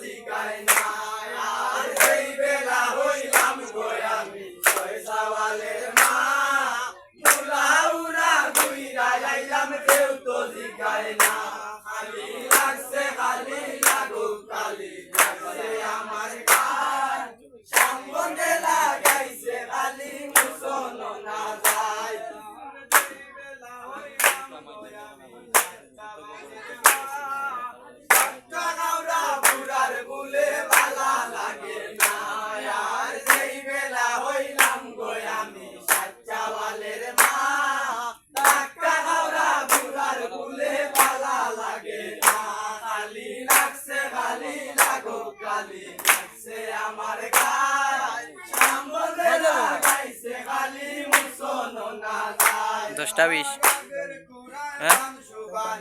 জিগায় না আর এই বেলা হইলাম গো আমি সওয়ালের মা উড়া ঘুইরা আইলাম কেউ তো জিগায় না খালি লাগছে খালি লাগুক খালি লাগছে আমার গান সম্বন্ধে লাগাইছে খালি মুসন না যায় কাকাউরা বুড়ার বুলে বালা লাগে না আর সেই বেলা হইলাম গো আমি সওয়ালের মা কাকাউরা বুড়ার বুলে বালা লাগে না খালি লাগছে খালি লাগো খালি লাগছে আমার গায় সম্বন্ধে লাগাইছে খালি মুসন না যায় 10টা 20